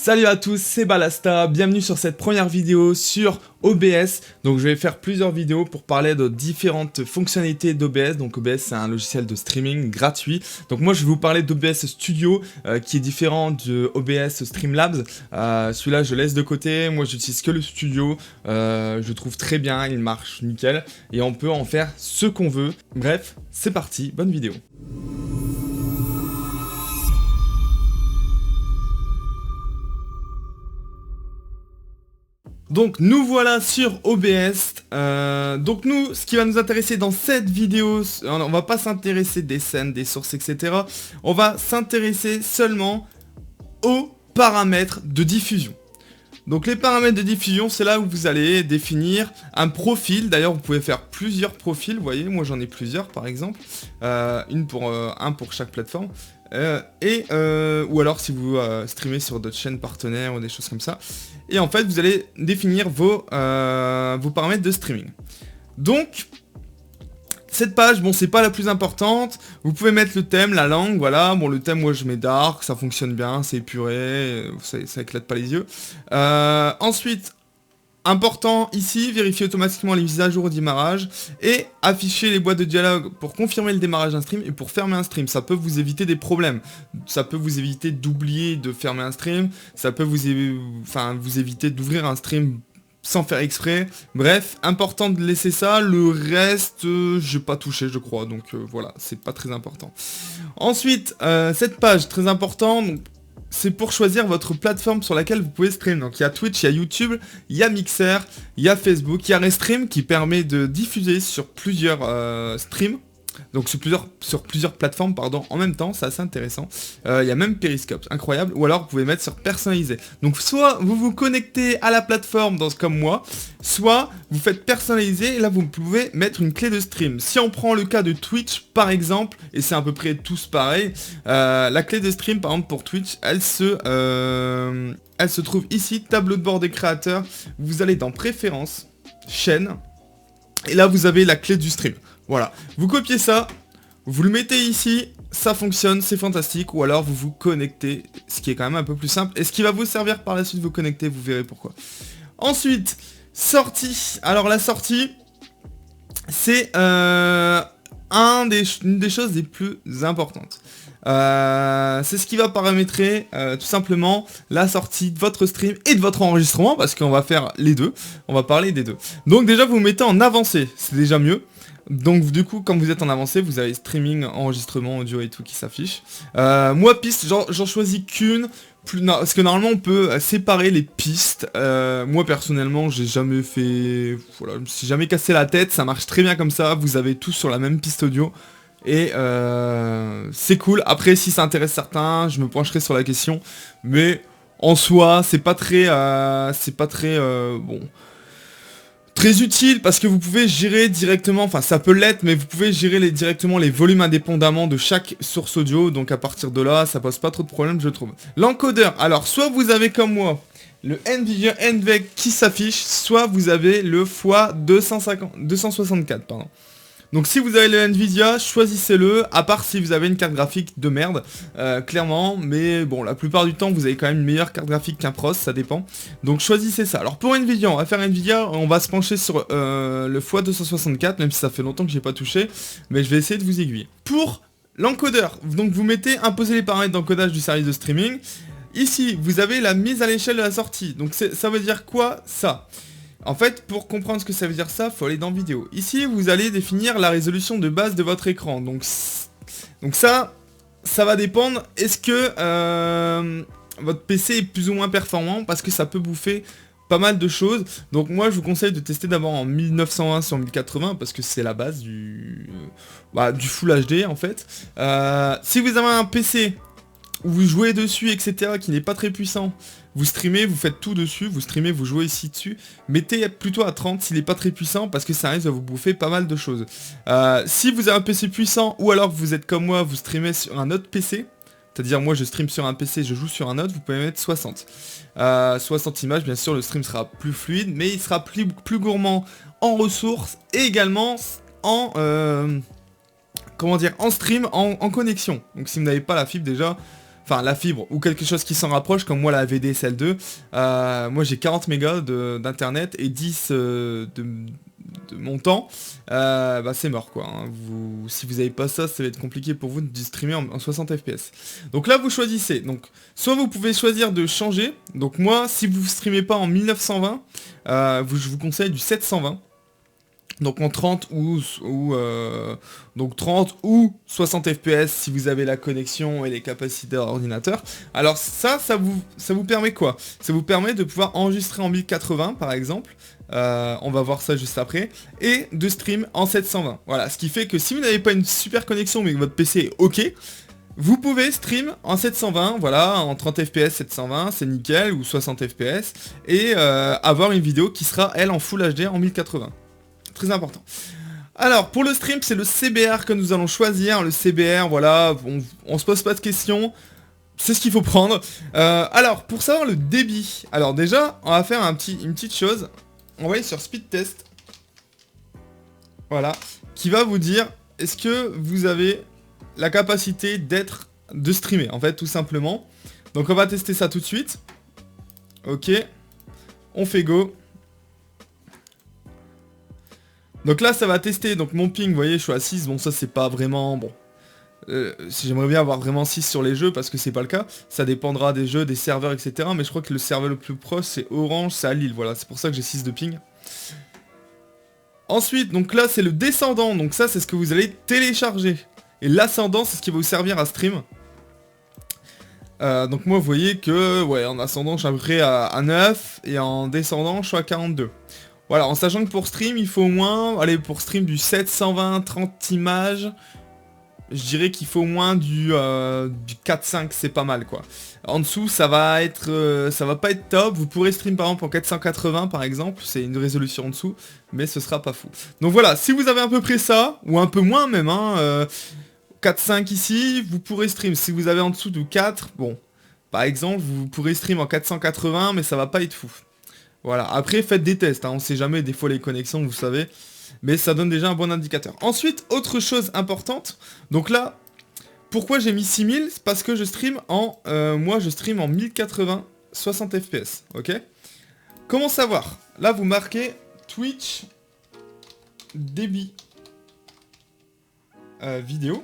Salut à tous, c'est Balasta, bienvenue sur cette première vidéo sur OBS. Donc je vais faire plusieurs vidéos pour parler de différentes fonctionnalités d'OBS. Donc OBS c'est un logiciel de streaming gratuit. Donc moi je vais vous parler d'OBS Studio qui est différent de OBS Streamlabs. Celui-là je laisse de côté, moi j'utilise que le Studio. Je trouve très bien, il marche nickel et on peut en faire ce qu'on veut. Bref, c'est parti, bonne vidéo. Donc nous voilà sur OBS, donc nous, ce qui va nous intéresser dans cette vidéo, on va pas s'intéresser des scènes, des sources, etc. On va s'intéresser seulement aux paramètres de diffusion. Donc les paramètres de diffusion, c'est là où vous allez définir un profil. D'ailleurs vous pouvez faire plusieurs profils, vous voyez, moi j'en ai plusieurs par exemple, un pour chaque plateforme. Ou alors si vous streamez sur d'autres chaînes partenaires ou des choses comme ça. Et en fait vous allez définir vos paramètres de streaming. Donc cette page, bon c'est pas la plus importante. Vous pouvez mettre le thème, la langue, voilà. Bon le thème moi je mets dark, ça fonctionne bien, c'est épuré, ça éclate pas les yeux. Ensuite, important ici, vérifier automatiquement les mises à jour au démarrage et afficher les boîtes de dialogue pour confirmer le démarrage d'un stream et pour fermer un stream. Ça peut vous éviter des problèmes. Ça peut vous éviter d'oublier de fermer un stream. Ça peut vous éviter d'ouvrir un stream sans faire exprès. Bref, important de laisser ça. Le reste, j'ai pas touché je crois. Donc voilà, c'est pas très important. Ensuite, cette page, très important. Donc, c'est pour choisir votre plateforme sur laquelle vous pouvez stream. Donc il y a Twitch, il y a YouTube, il y a Mixer, il y a Facebook, il y a Restream qui permet de diffuser sur plusieurs streams. Donc sur plusieurs plateformes pardon, en même temps, c'est assez intéressant. Il y a même Periscope, incroyable. Ou alors vous pouvez mettre sur personnalisé. Donc soit vous vous connectez à la plateforme comme moi, soit vous faites personnaliser et là vous pouvez mettre une clé de stream. Si on prend le cas de Twitch par exemple, et c'est à peu près tous pareil, la clé de stream par exemple pour Twitch, elle se trouve ici, tableau de bord des créateurs. Vous allez dans préférences, chaîne, et là vous avez la clé du stream. Voilà, vous copiez ça, vous le mettez ici, ça fonctionne, c'est fantastique, ou alors vous vous connectez, ce qui est quand même un peu plus simple, et ce qui va vous servir par la suite de vous connecter, vous verrez pourquoi. Ensuite, sortie. Alors la sortie, c'est une des choses les plus importantes. C'est ce qui va paramétrer tout simplement la sortie de votre stream et de votre enregistrement, parce qu'on va faire les deux, on va parler des deux. Donc déjà vous mettez en avancé, c'est déjà mieux. Donc du coup quand vous êtes en avancé, vous avez streaming, enregistrement, audio et tout qui s'affiche. Moi piste, j'en choisis qu'une, parce que normalement on peut séparer les pistes. Moi personnellement j'ai jamais fait, voilà, je me suis jamais cassé la tête, ça marche très bien comme ça, vous avez tous sur la même piste audio. Et c'est cool. Après si ça intéresse certains, je me pencherai sur la question. Mais en soi c'est pas très très utile parce que vous pouvez gérer directement, enfin ça peut l'être, mais vous pouvez gérer directement les volumes indépendamment de chaque source audio, donc à partir de là, ça pose pas trop de problème je trouve. L'encodeur, alors soit vous avez comme moi le NVIDIA NVENC qui s'affiche, soit vous avez le x264, pardon. Donc si vous avez le Nvidia, choisissez-le, à part si vous avez une carte graphique de merde, clairement, mais bon, la plupart du temps, vous avez quand même une meilleure carte graphique qu'un Pros, ça dépend. Donc choisissez ça. Alors pour Nvidia, on va faire Nvidia, on va se pencher sur le x264, même si ça fait longtemps que j'ai pas touché, mais je vais essayer de vous aiguiller. Pour l'encodeur, donc vous mettez imposer les paramètres d'encodage du service de streaming. Ici, vous avez la mise à l'échelle de la sortie. Donc ça veut dire quoi ça ? En fait, pour comprendre ce que ça veut dire ça, faut aller dans vidéo. Ici, vous allez définir la résolution de base de votre écran. Donc ça va dépendre. Est-ce que votre PC est plus ou moins performant, parce que ça peut bouffer pas mal de choses. Donc moi, je vous conseille de tester d'abord en 1920 sur 1080, parce que c'est la base du Full HD en fait. Si vous avez un PC où vous jouez dessus, etc., qui n'est pas très puissant, vous streamez, vous faites tout dessus, vous streamez, vous jouez ici dessus, mettez plutôt à 30 s'il n'est pas très puissant, parce que ça risque de vous bouffer pas mal de choses. Si vous avez un PC puissant, ou alors vous êtes comme moi, vous streamez sur un autre PC, c'est-à-dire moi je stream sur un PC, je joue sur un autre, vous pouvez mettre 60. 60 images, bien sûr le stream sera plus fluide, mais il sera plus gourmand en ressources, et également en stream, en connexion. Donc si vous n'avez pas la fibre déjà, enfin la fibre ou quelque chose qui s'en rapproche, comme moi la VDSL 2, moi j'ai 40 mégas d'internet et 10 de montant, bah c'est mort quoi, hein. Si vous avez pas ça, ça va être compliqué pour vous de streamer en 60 fps. Donc là vous choisissez, donc soit vous pouvez choisir de changer, donc moi si vous streamez pas en 1920, je vous conseille du 720. Donc en 30 donc 30 ou 60 fps si vous avez la connexion et les capacités d'ordinateur. Alors ça vous permet quoi? Ça vous permet de pouvoir enregistrer en 1080 par exemple, on va voir ça juste après, et de stream en 720. Voilà, ce qui fait que si vous n'avez pas une super connexion mais que votre PC est ok, vous pouvez stream en 720, voilà, en 30 fps 720, c'est nickel, ou 60 fps, et avoir une vidéo qui sera elle en Full HD en 1080. Très important. Alors pour le stream c'est le CBR que nous allons choisir. Le CBR, voilà, on se pose pas de questions, c'est ce qu'il faut prendre. Alors pour savoir le débit, alors déjà on va faire une petite chose. On va aller sur speed test, voilà, qui va vous dire est-ce que vous avez la capacité de streamer en fait, tout simplement. Donc on va tester ça tout de suite. Ok, on fait go. Donc là ça va tester, donc mon ping, vous voyez je suis à 6, bon ça c'est pas vraiment, bon, j'aimerais bien avoir vraiment 6 sur les jeux parce que c'est pas le cas, ça dépendra des jeux, des serveurs etc, mais je crois que le serveur le plus proche c'est Orange, c'est à Lille, voilà, c'est pour ça que j'ai 6 de ping. Ensuite, donc là c'est le descendant, donc ça c'est ce que vous allez télécharger, et l'ascendant c'est ce qui va vous servir à stream. Donc moi vous voyez que, ouais, en ascendant je suis à peu près à 9, et en descendant je suis à 42. Voilà, en sachant que pour stream, il faut au moins, allez, pour stream du 720, 30 images, je dirais qu'il faut au moins du 4-5, c'est pas mal quoi. En dessous, ça va pas être top, vous pourrez stream par exemple en 480 par exemple, c'est une résolution en dessous, mais ce sera pas fou. Donc voilà, si vous avez à peu près ça, ou un peu moins même, hein, 4-5 ici, vous pourrez stream. Si vous avez en dessous de 4, bon, par exemple, vous pourrez stream en 480, mais ça va pas être fou. Voilà, après faites des tests, hein. On sait jamais, des fois les connexions, vous savez, mais ça donne déjà un bon indicateur. Ensuite, autre chose importante, donc là, pourquoi j'ai mis 6000? C'est parce que je stream moi je stream en 1080 60 fps, ok? Comment savoir? Là vous marquez Twitch débit vidéo,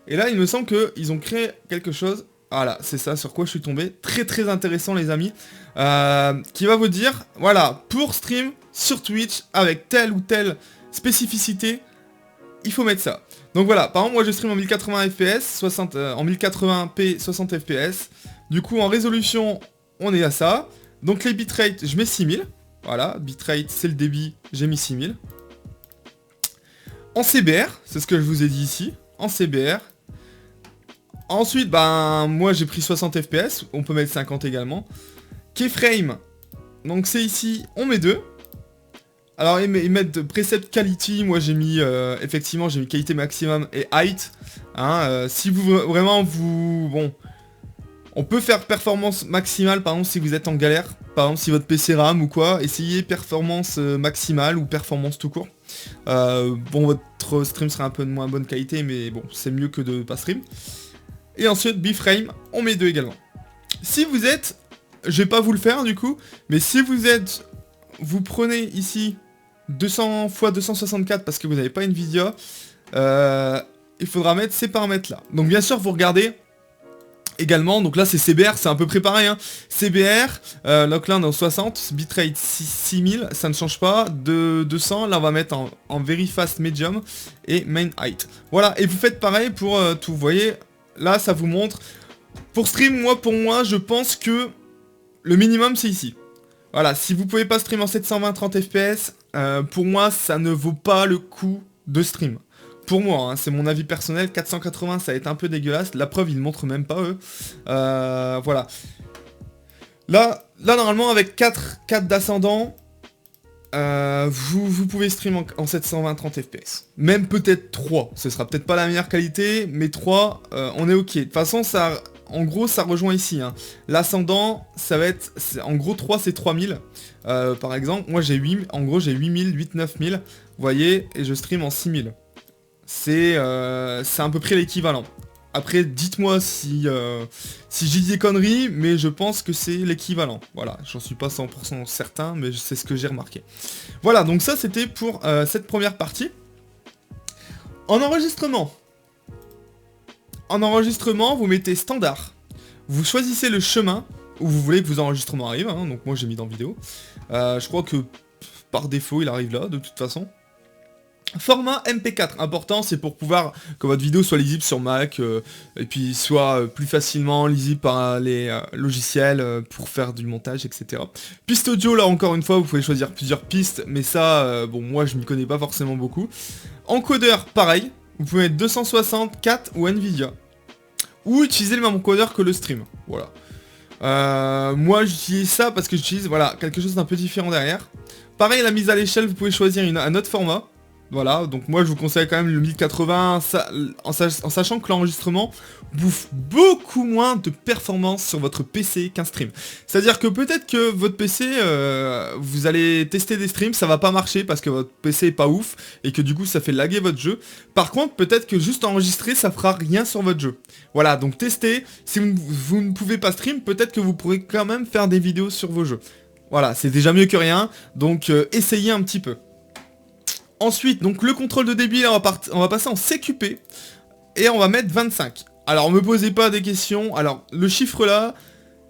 et là il me semble qu'ils ont créé quelque chose. Voilà, c'est ça sur quoi je suis tombé. Très très intéressant les amis. Qui va vous dire, voilà, pour stream sur Twitch avec telle ou telle spécificité, il faut mettre ça. Donc voilà, par exemple moi je stream en 1080 fps, en 1080p 60 fps. Du coup en résolution, on est à ça. Donc les bitrates, je mets 6000. Voilà, bitrate c'est le débit, j'ai mis 6000. En CBR, c'est ce que je vous ai dit ici, en CBR. Ensuite, ben, moi j'ai pris 60 fps, on peut mettre 50 également. Keyframe, donc c'est ici, on met 2. Alors ils mettent preset quality, moi j'ai mis, effectivement j'ai mis qualité maximum et height. Hein, si vous vraiment bon, on peut faire performance maximale par exemple si vous êtes en galère. Par exemple si votre PC RAM ou quoi, essayez performance maximale ou performance tout court. Bon, votre stream sera un peu de moins bonne qualité, mais bon, c'est mieux que de pas stream. Et ensuite, bframe, on met 2 également. Si vous êtes, je vais pas vous le faire du coup, mais si vous prenez ici 200 x 264 parce que vous n'avez pas Nvidia, il faudra mettre ces paramètres là. Donc bien sûr, vous regardez également, donc là c'est CBR, c'est un peu préparé, hein. CBR, donc là on est en 60, bitrate 6000, ça ne change pas, de 200, là on va mettre en very fast medium et main height. Voilà, et vous faites pareil pour tout, vous voyez. Là, ça vous montre. Pour stream, pour moi, je pense que le minimum, c'est ici. Voilà, si vous pouvez pas stream en 720 30 fps, pour moi, ça ne vaut pas le coup de stream. Pour moi, hein, c'est mon avis personnel. 480, ça va être un peu dégueulasse. La preuve, ils ne montrent même pas, eux. Voilà. Là, normalement, avec 4 d'ascendant, vous pouvez stream en 720 30 fps. Même peut-être 3. Ce sera peut-être pas la meilleure qualité, mais 3, on est ok. De toute façon, ça, en gros, ça rejoint ici. Hein. L'ascendant, ça va être... En gros, 3, c'est 3000. Par exemple, moi, j'ai 8... En gros, j'ai 8000, 9000. Vous voyez, et je stream en 6000. C'est à peu près l'équivalent. Après, dites-moi si si j'ai des conneries, mais je pense que c'est l'équivalent. Voilà, j'en suis pas 100% certain, mais c'est ce que j'ai remarqué. Voilà, donc ça c'était pour cette première partie. En enregistrement, vous mettez standard. Vous choisissez le chemin où vous voulez que vos enregistrements arrivent, hein, donc moi j'ai mis dans vidéo. Je crois que par défaut il arrive là, de toute façon. Format MP4, important, c'est pour pouvoir que votre vidéo soit lisible sur Mac, et puis soit plus facilement lisible par les logiciels pour faire du montage, etc. Piste audio, là encore une fois, vous pouvez choisir plusieurs pistes, mais ça, bon, moi je m'y connais pas forcément beaucoup. Encodeur, pareil, vous pouvez mettre 264 ou Nvidia. Ou utiliser le même encodeur que le stream, voilà. Moi j'utilise ça parce que j'utilise, voilà, quelque chose d'un peu différent derrière. Pareil, la mise à l'échelle, vous pouvez choisir un autre format. Voilà, donc moi je vous conseille quand même le 1080, en sachant que l'enregistrement bouffe beaucoup moins de performance sur votre PC qu'un stream. C'est-à-dire que peut-être que votre PC, vous allez tester des streams, ça va pas marcher parce que votre PC est pas ouf, et que du coup ça fait laguer votre jeu. Par contre, peut-être que juste enregistrer, ça fera rien sur votre jeu. Voilà, donc testez, si vous ne pouvez pas stream, peut-être que vous pourrez quand même faire des vidéos sur vos jeux. Voilà, c'est déjà mieux que rien, donc essayez un petit peu. Ensuite, donc le contrôle de débit, là, on va passer en CQP, et on va mettre 25. Alors, me posez pas des questions, alors, le chiffre là,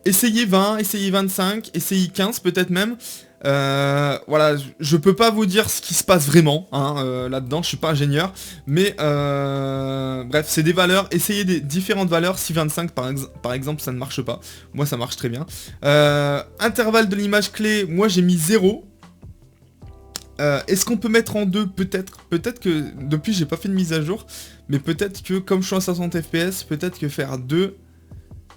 essayez 20, essayez 25, essayez 15 peut-être même. Voilà, je peux pas vous dire ce qui se passe vraiment, hein, là-dedans, je suis pas ingénieur, mais bref, c'est des valeurs, essayez des différentes valeurs, si 25 par exemple, ça ne marche pas, moi ça marche très bien. Intervalle de l'image clé, moi j'ai mis 0. Est-ce qu'on peut mettre en 2? Peut-être que, depuis j'ai pas fait de mise à jour, mais peut-être que comme je suis à 60 fps, peut-être que faire 2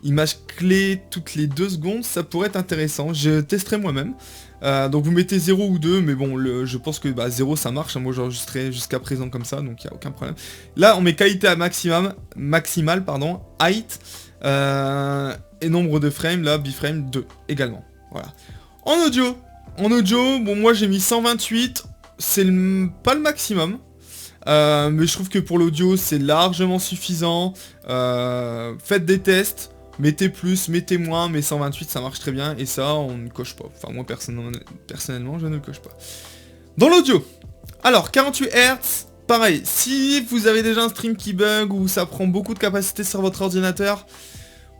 images clés toutes les 2 secondes, ça pourrait être intéressant, je testerai moi-même. Donc vous mettez 0 ou 2, mais bon, je pense que 0 ça marche, hein, moi j'enregistrais jusqu'à présent comme ça, donc il n'y a aucun problème. Là on met qualité à maximale, pardon, height, et nombre de frames, là, biframe 2 également, voilà. En audio, bon moi j'ai mis 128, c'est pas le maximum, mais je trouve que pour l'audio c'est largement suffisant. Faites des tests, mettez plus, mettez moins, mais 128 ça marche très bien, et ça on ne coche pas, enfin moi personnellement je ne le coche pas. Dans l'audio, alors 48 Hz, pareil, si vous avez déjà un stream qui bug ou ça prend beaucoup de capacité sur votre ordinateur,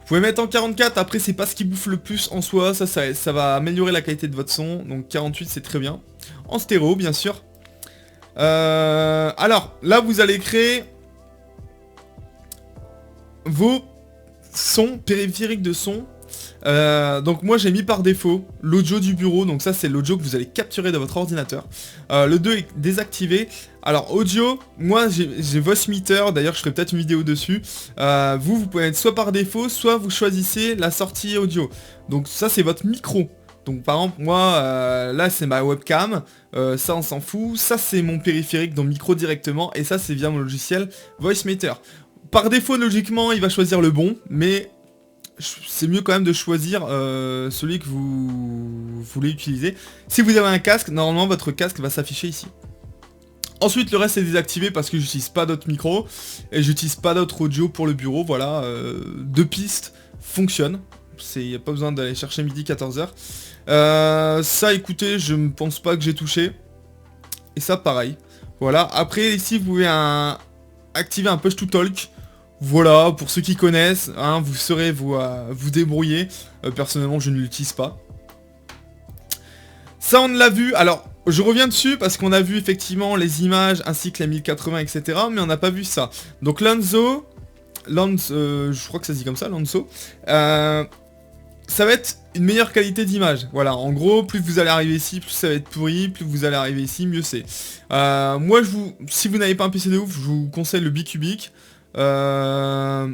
vous pouvez mettre en 44, après c'est pas ce qui bouffe le plus en soi, ça va améliorer la qualité de votre son, donc 48 c'est très bien. En stéréo bien sûr. Alors, là vous allez créer vos sons, périphériques de son. Donc moi j'ai mis par défaut l'audio du bureau, donc ça c'est l'audio que vous allez capturer de votre ordinateur. Le 2 est désactivé. Alors audio, moi j'ai Voice Meter, d'ailleurs je ferai peut-être une vidéo dessus. Vous pouvez mettre soit par défaut, soit vous choisissez la sortie audio. Donc ça c'est votre micro. Donc par exemple moi là c'est ma webcam, ça on s'en fout, ça c'est mon périphérique, donc micro directement, et ça c'est via mon logiciel Voice Meter. Par défaut logiquement il va choisir le bon, mais c'est mieux quand même de choisir celui que vous voulez utiliser. Si vous avez un casque, normalement votre casque va s'afficher ici. Ensuite le reste est désactivé parce que j'utilise pas d'autres micros et j'utilise pas d'autres audio pour le bureau, voilà. 2 pistes fonctionnent, il n'y a pas besoin d'aller chercher midi 14h. Ça écoutez, je ne pense pas que j'ai touché. Et ça pareil. Voilà, après ici vous pouvez activer un push to talk. Voilà, pour ceux qui connaissent, hein, vous saurez vous débrouiller. Personnellement, je ne l'utilise pas. Ça, on l'a vu. Alors, je reviens dessus parce qu'on a vu effectivement les images ainsi que les 1080, etc. Mais on n'a pas vu ça. Donc, Lanzo, je crois que ça se dit comme ça, Lanzo. Ça va être une meilleure qualité d'image. Voilà, en gros, plus vous allez arriver ici, plus ça va être pourri. Plus vous allez arriver ici, mieux c'est. Moi, si vous n'avez pas un PC de ouf, je vous conseille le Bicubic. Ça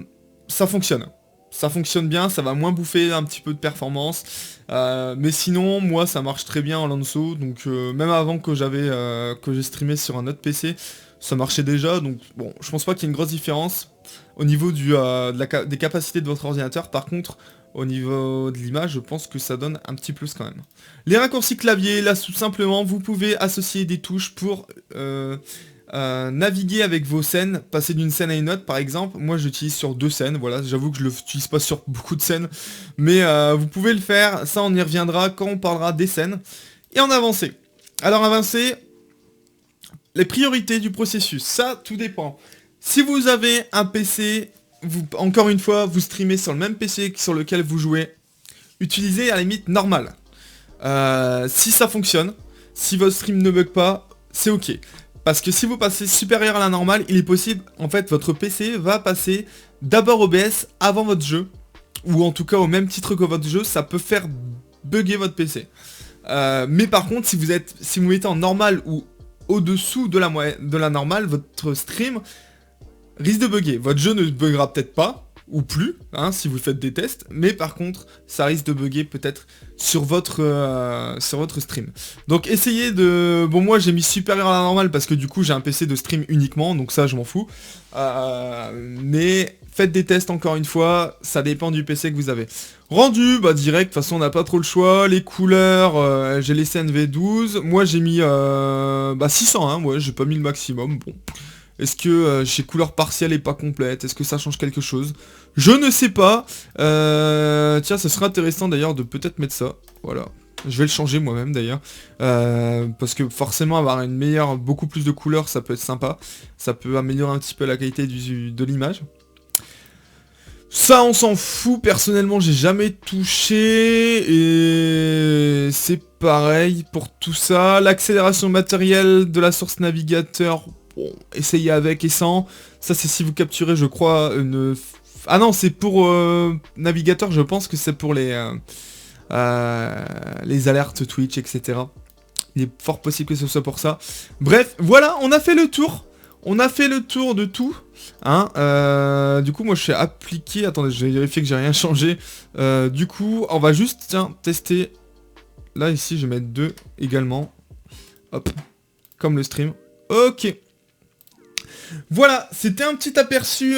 fonctionne. Ça fonctionne bien, ça va moins bouffer un petit peu de performance. Mais sinon, moi, ça marche très bien en Lanzo. Donc, même avant que j'ai streamé sur un autre PC, ça marchait déjà. Donc, bon, je pense pas qu'il y ait une grosse différence au niveau des capacités de votre ordinateur. Par contre, au niveau de l'image, je pense que ça donne un petit plus quand même. Les raccourcis clavier, là, tout simplement, vous pouvez associer des touches pour naviguer avec vos scènes, passer d'une scène à une autre par exemple. Moi j'utilise sur 2 scènes, voilà, j'avoue que je l'utilise pas sur beaucoup de scènes, mais vous pouvez le faire, ça on y reviendra quand on parlera des scènes. Et en avancée. Alors avancer, les priorités du processus, ça tout dépend. Si vous avez un PC, encore une fois, vous streamez sur le même PC sur lequel vous jouez, utilisez à la limite normal. Si ça fonctionne, si votre stream ne bug pas, c'est ok. Parce que si vous passez supérieur à la normale, il est possible, en fait, votre PC va passer d'abord OBS avant votre jeu. Ou en tout cas au même titre que votre jeu, ça peut faire bugger votre PC. Mais par contre, si vous mettez en normal ou au-dessous de la normale, votre stream risque de bugger. Votre jeu ne buggera peut-être pas, ou plus, hein, si vous faites des tests, mais par contre, ça risque de bugger peut-être sur votre stream. Donc essayez de... Bon, moi j'ai mis supérieur à la normale parce que du coup j'ai un PC de stream uniquement, donc ça je m'en fous. Mais faites des tests encore une fois, ça dépend du PC que vous avez. Rendu, bah direct, de toute façon on n'a pas trop le choix. Les couleurs, j'ai laissé NV12, moi j'ai mis 600, hein, ouais, j'ai pas mis le maximum, bon... Est-ce que chez couleur partielle et pas complète, est-ce que ça change quelque chose? Je ne sais pas. Tiens, ça serait intéressant d'ailleurs de peut-être mettre ça. Voilà. Je vais le changer moi-même d'ailleurs. Parce que forcément avoir une meilleure, beaucoup plus de couleurs, ça peut être sympa. Ça peut améliorer un petit peu la qualité de l'image. Ça on s'en fout, personnellement j'ai jamais touché et c'est pareil pour tout ça. L'accélération matérielle de la source navigateur, bon, essayez avec et sans. Ça c'est si vous capturez je crois une... Ah non c'est pour navigateur, je pense que c'est pour les alertes Twitch etc. Il est fort possible que ce soit pour ça. Bref, voilà, on a fait le tour. On a fait le tour de tout, hein, du coup moi je suis appliqué, attendez je vais vérifier que j'ai rien changé, du coup on va juste, tiens, tester, là ici je vais mettre 2 également, hop, comme le stream, ok, voilà, c'était un petit aperçu,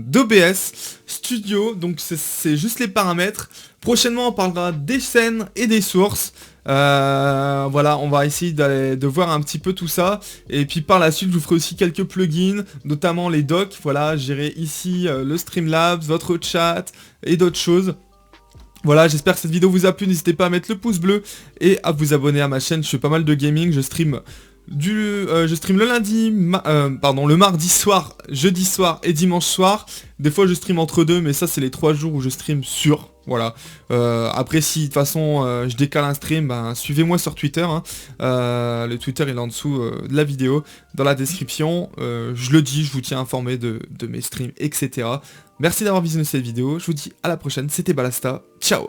d'OBS Studio, donc c'est juste les paramètres. Prochainement on parlera des scènes et des sources. Voilà, on va essayer de voir un petit peu tout ça. Et puis par la suite je vous ferai aussi quelques plugins, notamment les docs. Voilà, j'irai ici le Streamlabs, votre chat et d'autres choses. Voilà, j'espère que cette vidéo vous a plu, n'hésitez pas à mettre le pouce bleu et à vous abonner à ma chaîne, je fais pas mal de gaming, je stream le lundi, le mardi soir, jeudi soir et dimanche soir. Des fois je stream entre deux, mais ça c'est les 3 jours où je stream sûr. Voilà. Après si de toute façon je décale un stream, ben, suivez-moi sur Twitter. Hein. Le Twitter il est en dessous de la vidéo, dans la description. Je le dis, je vous tiens informé de mes streams, etc. Merci d'avoir visionné cette vidéo. Je vous dis à la prochaine. C'était Balasta. Ciao.